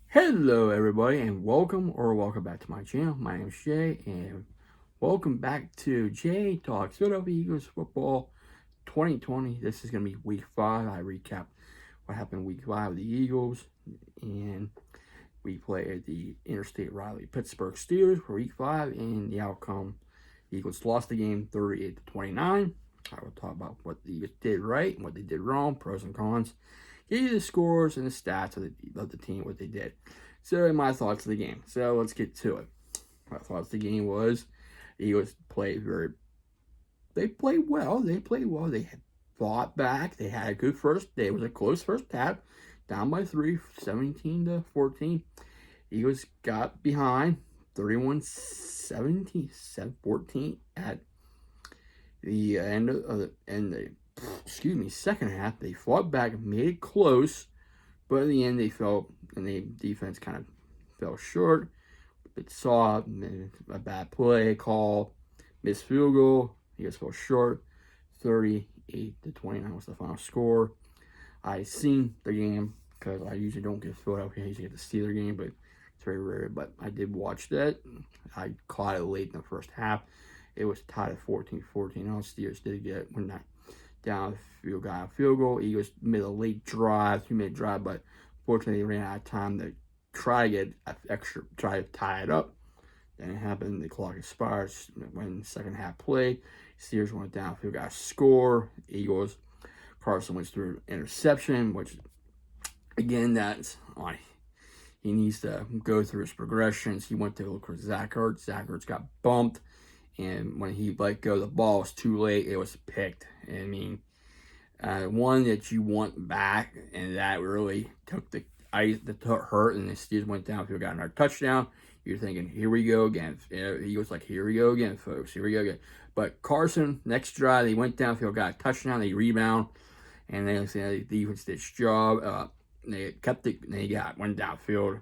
Hello, everybody, and welcome back to my channel. My name is Jay, and welcome back to Jay Talks Philadelphia Eagles Football 2020. This is going to be week 5. I recap what happened week 5 with the Eagles, and we played the interstate rivalry Pittsburgh Steelers for week 5, and the outcome, the Eagles lost the game 38-29. I will talk about what the Eagles did right and what they did wrong, pros and cons. Give you the scores and the stats of the team, what they did. So, my thoughts of the game. So, let's get to it. My thoughts of the game was the Eagles played they played well. They played well. They fought back. They had a good first day. It was a close first half, down by 3, 17-14. Eagles got behind 31-17, 14 at the end of the second half. They fought back, made it close, but in the end they fell, and the defense kind of fell short. It saw a bad play call, missed field goal. He just fell short. 38-29 was the final score. I seen the game because I usually don't get Philadelphia. I usually get the Steeler game, but it's very rare. But I did watch that. I caught it late in the first half. It was tied at 14-14. All Steelers did get when that down got a field goal. Eagles made a late drive, 2-minute drive, but fortunately they ran out of time to try to get try to tie it up. Then it happened. The clock expired when second half play. Steelers went downfield, got a score. Eagles, Carson Wentz threw interception, which again, that's he needs to go through his progressions. He went to look for Zach Ertz. Zach Ertz got bumped, and when he let go, the ball was too late. It was picked. I mean, one that you want back, and that really took the ice, that hurt, and the Steelers went downfield, got another touchdown. You're thinking, here we go again. He was like, here we go again, folks. Here we go again. But Carson, next drive, they went downfield, got a touchdown, they rebound, and then the defense did its job. They kept it, and they went downfield.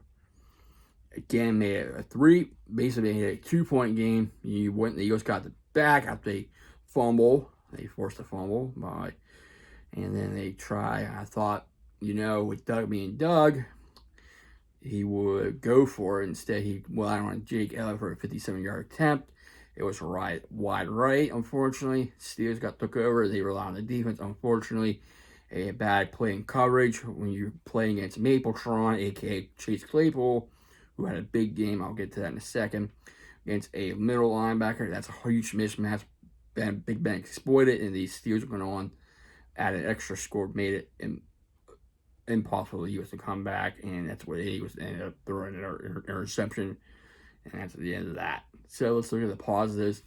Again, made it a 3, basically made it a 2-point game. The Eagles got the back after they fumble. They forced a fumble and then they try. I thought, with Doug being Doug, he would go for it. Instead, he relied on Jake Elliott for a 57-yard attempt. It was wide right, unfortunately. Steelers took over. They relied on the defense. Unfortunately, a bad play in coverage when you're playing against Mapletron, a.k.a. Chase Claypool, who had a big game. I'll get to that in a second. Against a middle linebacker. That's a huge mismatch. Big Ben exploited, and the Steelers went on, added an extra score, made it impossible for the Eagles to come back, and that's where the Eagles ended up throwing an interception, and that's the end of that. So let's look at the positives.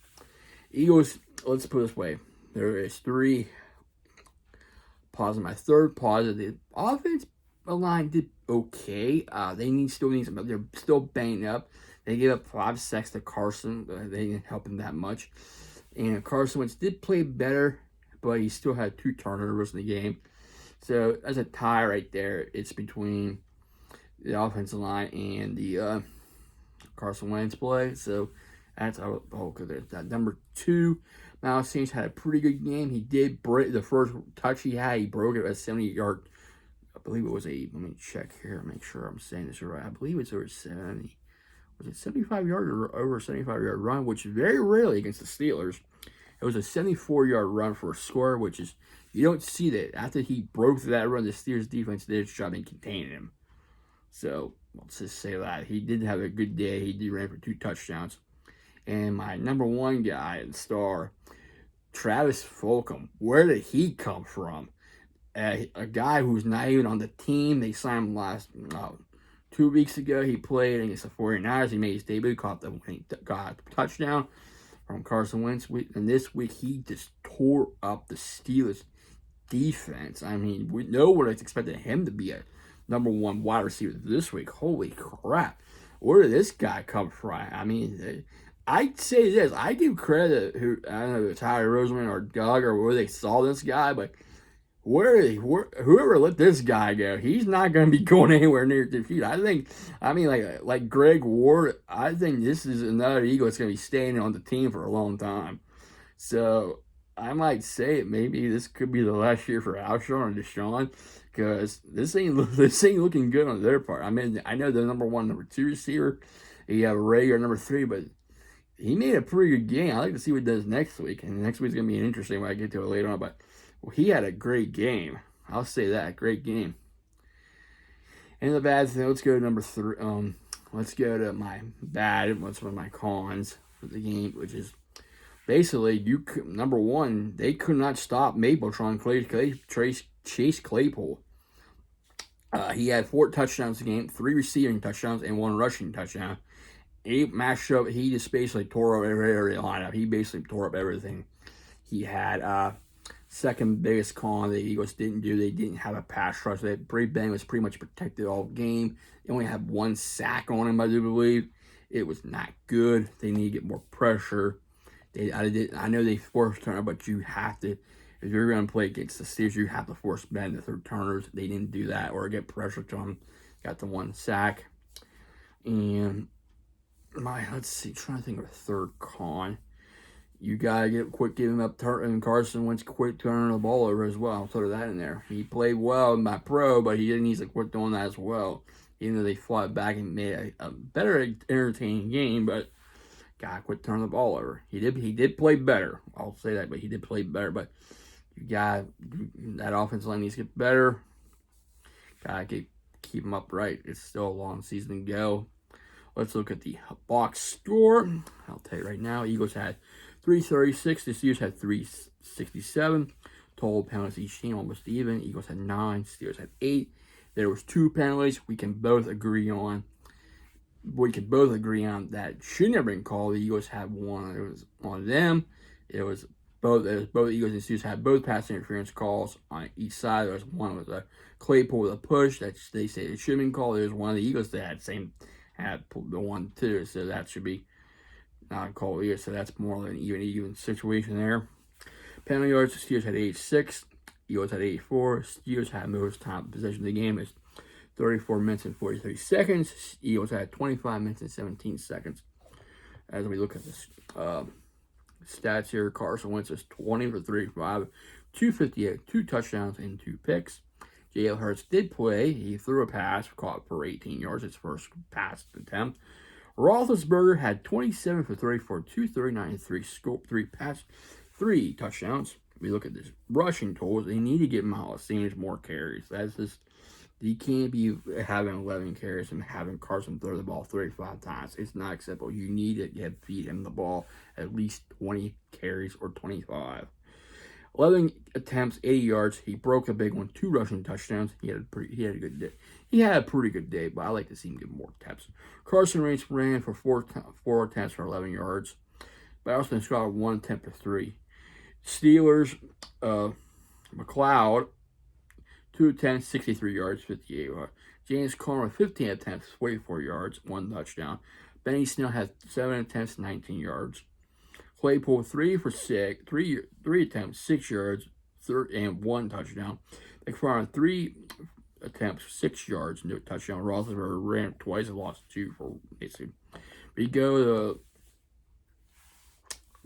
Eagles, let's put it this way. There is 3 positives. My third positive, the offense line did okay. They still need some, they're still banged up. They gave up 5 sacks to Carson. They didn't help him that much. And Carson Wentz did play better, but he still had 2 turnovers in the game. So as a tie right there, it's between the offensive line and the Carson Wentz play. So that's good. That number 2, Miles Sanders had a pretty good game. He did break the first touch he had. He broke it at a 70-yard. I believe it was let me check here, make sure I'm saying this right. I believe it's over 70. Was it 75-yard or over 75-yard run, which is very rarely against the Steelers. It was a 74-yard run for a score, which is, you don't see that. After he broke that run, the Steelers defense did its job in containing him. So, let's just say that. He did have a good day. He did run for 2 touchdowns. And my number 1 guy, the star, Travis Fulgham. Where did he come from? A guy who's not even on the team. They signed him last 2 weeks ago. He played against the 49ers. He made his debut, got a touchdown from Carson Wentz. And this week, he just tore up the Steelers defense. I mean, no one expected him to be a number 1 wide receiver this week. Holy crap. Where did this guy come from? I mean, I'd say this. I give credit to, I don't know if it's Howie Roseman or Doug or where they saw this guy, but whoever let this guy go, he's not going to be going anywhere near defeat. Like Greg Ward, I think this is another Eagle that's going to be staying on the team for a long time. So I might say it. Maybe this could be the last year for Alshon or Deshaun, because this ain't looking good on their part. I mean, I know the number 1, number 2 receiver, you have Ray or number 3, but he made a pretty good game. I like to see what he does next week, and next week's gonna be interesting when I get to it later on. But he had a great game. I'll say that, great game. And the bad thing, let's go to number 3. Let's go to my bad. What's one of my cons for the game, which is basically number 1, they could not stop Mapletron Chase Claypool. He had 4 touchdowns a game, 3 receiving touchdowns, and 1 rushing touchdown. He matched up. He just basically tore up every lineup. He basically tore up everything. He had second biggest con the Eagles didn't do. They didn't have a pass rush. Brady Ben was pretty much protected all game. They only had 1 sack on him, I do believe. It was not good. They need to get more pressure. I know they forced turnover, but you have to, if you're going to play against the Steelers, you have to force Ben to throw turners. They didn't do that or get pressure to them. Got the 1 sack. And let's see, trying to think of a third con. You got to quit giving up and Carson Wentz quit turning the ball over as well. I'll throw that in there. He played well in my pro, but he needs to quit doing that as well. Even though they fought back and made a better entertaining game, but gotta quit turning the ball over. He did play better. I'll say that, but he did play better. But you got that offensive line needs to get better. Gotta keep them upright. It's still a long season to go. Let's look at the box score. I'll tell you right now, Eagles had 336. The Steelers had 367. Total penalties each team almost even. Eagles had 9. Steelers had 8. There was 2 penalties we can both agree on. That shouldn't have been called. The Eagles had 1. It was on them. Both Eagles and Steelers had both pass interference calls on each side. There was one with a Claypool with a push that they say it should have been called. There's one of the Eagles that had the 1 too. So that should be not called either. So that's more than an even situation there. Penalty yards, the Steelers had 86. Eagles had 84. Steelers had most time possession of the game. It's 34 minutes and 43 seconds. Eagles had 25 minutes and 17 seconds. As we look at this stats here, Carson Wentz is 20 for 35, 258, 2 touchdowns, and 2 picks. Jalen Hurts did play. He threw a pass, caught for 18 yards, his first pass attempt. Roethlisberger had 27 for 34, 239, and 3 touchdowns. We look at this rushing totals. They need to get Miles Sanders more carries. That's just, you can't be having 11 carries and having Carson throw the ball 35 times. It's not acceptable. You need to feed him the ball at least 20 carries or 25. 11 attempts, 80 yards. He broke a big one. 2 rushing touchdowns. He had a pretty good day. He had a pretty good day, but I like to see him get more attempts. Carson Wentz ran for 4 attempts for 11 yards. But Austin Scott 1 attempt for 3. Steelers, McLeod, 2 attempts, 63 yards, 58. James Conner, 15 attempts, 44 yards, 1 touchdown. Benny Snell had 7 attempts, 19 yards. Claypool, 3 for 6, 3 attempts, 6 yards, and 1 touchdown. McFarland, 3 attempts, 6 yards, no touchdown. Roethlisberger ran twice and lost 2 for basically. We go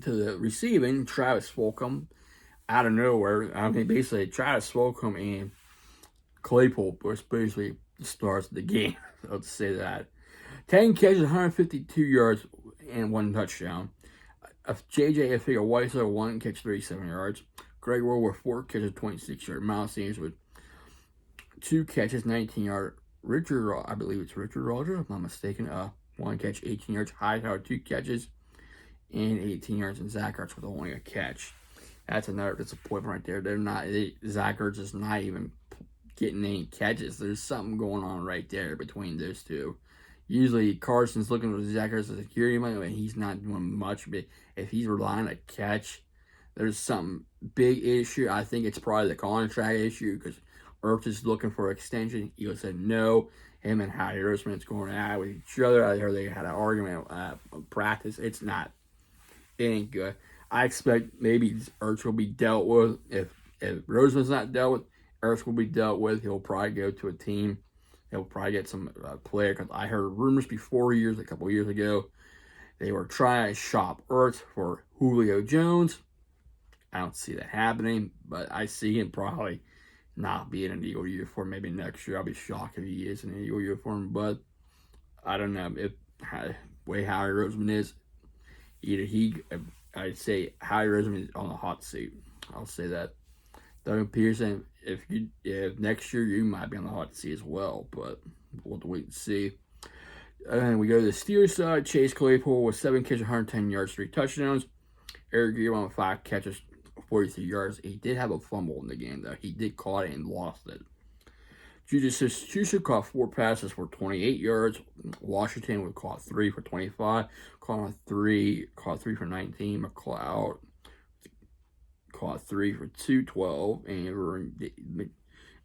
to the receiving. Travis Fulgham, out of nowhere. I mean, basically, Travis Fulgham and Claypool was basically the stars of the game. Let's say that. 10 catches, 152 yards, and 1 touchdown. J.J. Whiteside, 1 catch, 37 yards. Greg Rowe with 4 catches, 26 yards. Miles Sanders with 2 catches, 19 yards. I believe it's Richard Rogers, if I'm not mistaken. 1 catch, 18 yards. Hightower, 2 catches, and 18 yards. And Zach Ertz with only a catch. That's another disappointment right there. Zach Ertz is not even getting any catches. There's something going on right there between those two. Usually Carson's looking for Zach Ertz as a security man, and he's not doing much. But if he's relying on a catch, there's some big issue. I think it's probably the contract issue because Ertz is looking for extension. Eagles said no. Him and Howie Roseman's going at it with each other. I heard they had an argument practice. It ain't good. I expect maybe Ertz will be dealt with. If Roseman's not dealt with, Ertz will be dealt with. He'll probably go to a team. He'll probably get some player. Because I heard rumors a couple years ago, they were trying to shop Ertz for Julio Jones. I don't see that happening, but I see him probably not be in an Eagle uniform. Maybe next year I'll be shocked if he is in an Eagle uniform, but I don't know if way Howie Roseman is. Either I'd say Howie Roseman is on the hot seat. I'll say that. Doug Pearson, if next year you might be on the hot seat as well, but we'll have to wait and see. And we go to the Steelers side. Chase Claypool with 7 catches, 110 yards, 3 touchdowns. Eric Ebron with 5 catches, 43 yards. He did have a fumble in the game, though. He did caught it and lost it. Juju caught 4 passes for 28 yards. Washington would caught 3 for 25. Caught 3 for 19. McLeod caught 3 for 212.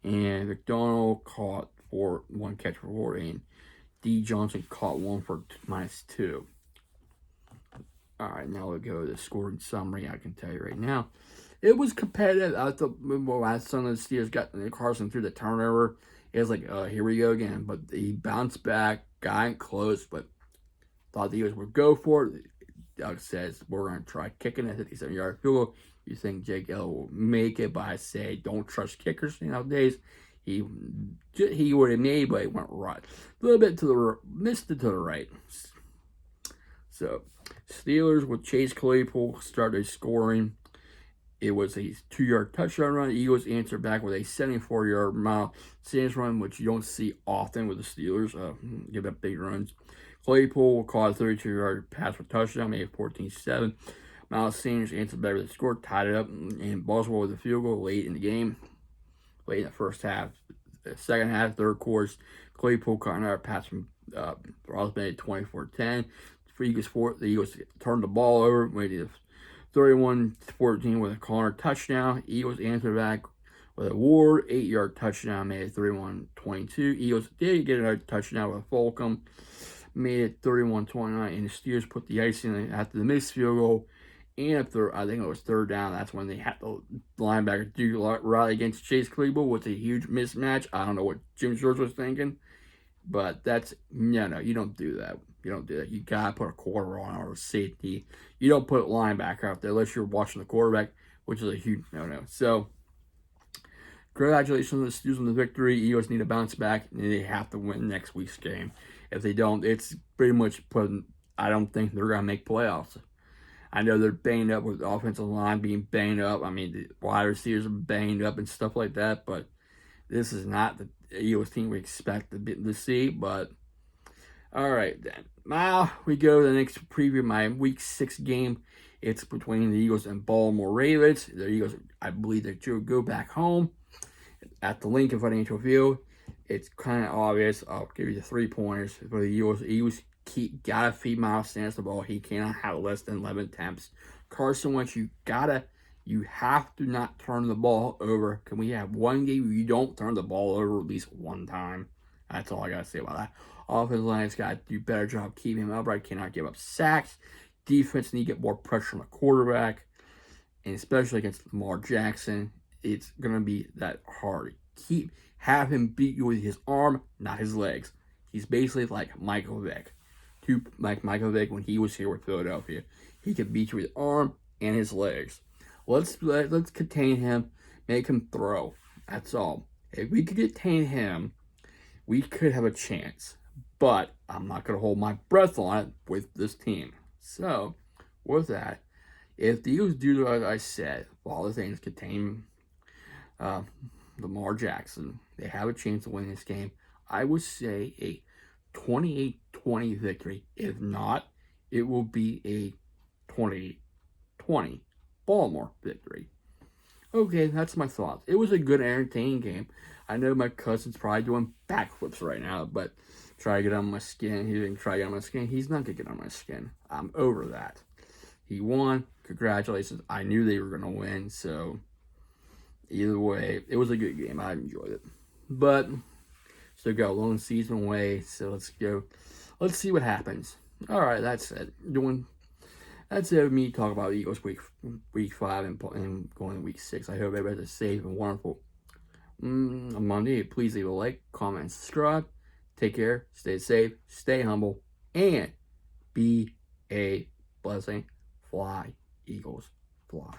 And McDonald caught 1 catch for 4. And D. Johnson caught 1 for -2. All right, now we'll go to the scoring summary. I can tell you right now, it was competitive. I thought last time the Steelers got Carson through the turnover, it was like, here we go again. But he bounced back, got close, but thought the Eagles would go for it. Doug says, we're going to try kicking a 57-yard field goal. You think Jake L will make it, but I say don't trust kickers nowadays. He would have made, but it went right. A little bit to the missed it to the right. So Steelers with Chase Claypool started scoring. It was a 2-yard touchdown run. The Eagles answered back with a 74-yard Miles Sanders run, which you don't see often with the Steelers. Give up big runs. Claypool caught a 32-yard pass for touchdown, made it 14-7. Miles Sanders answered back with a score, tied it up, and Boswell with a field goal late in the game. Late in the first half. The second half, third quarter, Claypool caught another pass from Ross, made it 24-10. The Eagles turned the ball over, made it 31-14 with a corner touchdown. Eagles answered back with a Ward 8-yard touchdown, made it 31-22. Eagles did get another touchdown with Fulcom, made it 31-29, and the Steelers put the icing after the missed field goal. And I think it was third down. That's when they had the linebacker do rally against Chase Claypool with a huge mismatch. I don't know what Jim George was thinking, but that's no, you don't do that. You don't do that. You gotta put a quarter on or a safety. You don't put a linebacker out there unless you're watching the quarterback, which is a huge no. So, congratulations to the Steelers on the victory. Eagles need to bounce back, and they have to win next week's game. If they don't, it's pretty much I don't think they're gonna make playoffs. I know they're banged up with the offensive line being banged up. I mean, the wide receivers are banged up and stuff like that, but this is not the Eagles team we expect to see. But, all right, then. Now we go to the next preview, my Week 6 game. It's between the Eagles and Baltimore Ravens. The Eagles, I believe, they go back home at the Lincoln Financial Field. It's kind of obvious. I'll give you the 3 pointers for the Eagles. The Eagles gotta feed Miles Sanders the ball. He cannot have less than 11 attempts. Carson Wentz, you have to not turn the ball over. Can we have one game where you don't turn the ball over at least one time? That's all I gotta say about that. Offensive line's got to do a better job keeping him upright. Cannot give up sacks. Defense need to get more pressure on the quarterback, and especially against Lamar Jackson, it's gonna be that hard. Have him beat you with his arm, not his legs. He's basically like Michael Vick. Like Michael Vick when he was here with Philadelphia. He could beat you with his arm and his legs. Let's contain him, make him throw. That's all. If we could contain him, we could have a chance. But I'm not going to hold my breath on it with this team. So, with that, if the Eagles do what I said, all the things contain Lamar Jackson, they have a chance to win this game. I would say a 28-20 victory. If not, it will be a 20-20 Baltimore victory. Okay, that's my thoughts. It was a good, entertaining game. I know my cousin's probably doing backflips right now, but try to get on my skin. He didn't try to get on my skin. He's not going to get on my skin. I'm over that. He won. Congratulations. I knew they were going to win, so either way, it was a good game. I enjoyed it. But still got a long season away, so let's go. Let's see what happens. All right, that's it. That's it with me talking about the Eagles week 5 and going to week 6. I hope everybody's safe and wonderful on Monday. Please leave a like, comment, and subscribe. Take care, stay safe, stay humble, and be a blessing. Fly, Eagles, fly.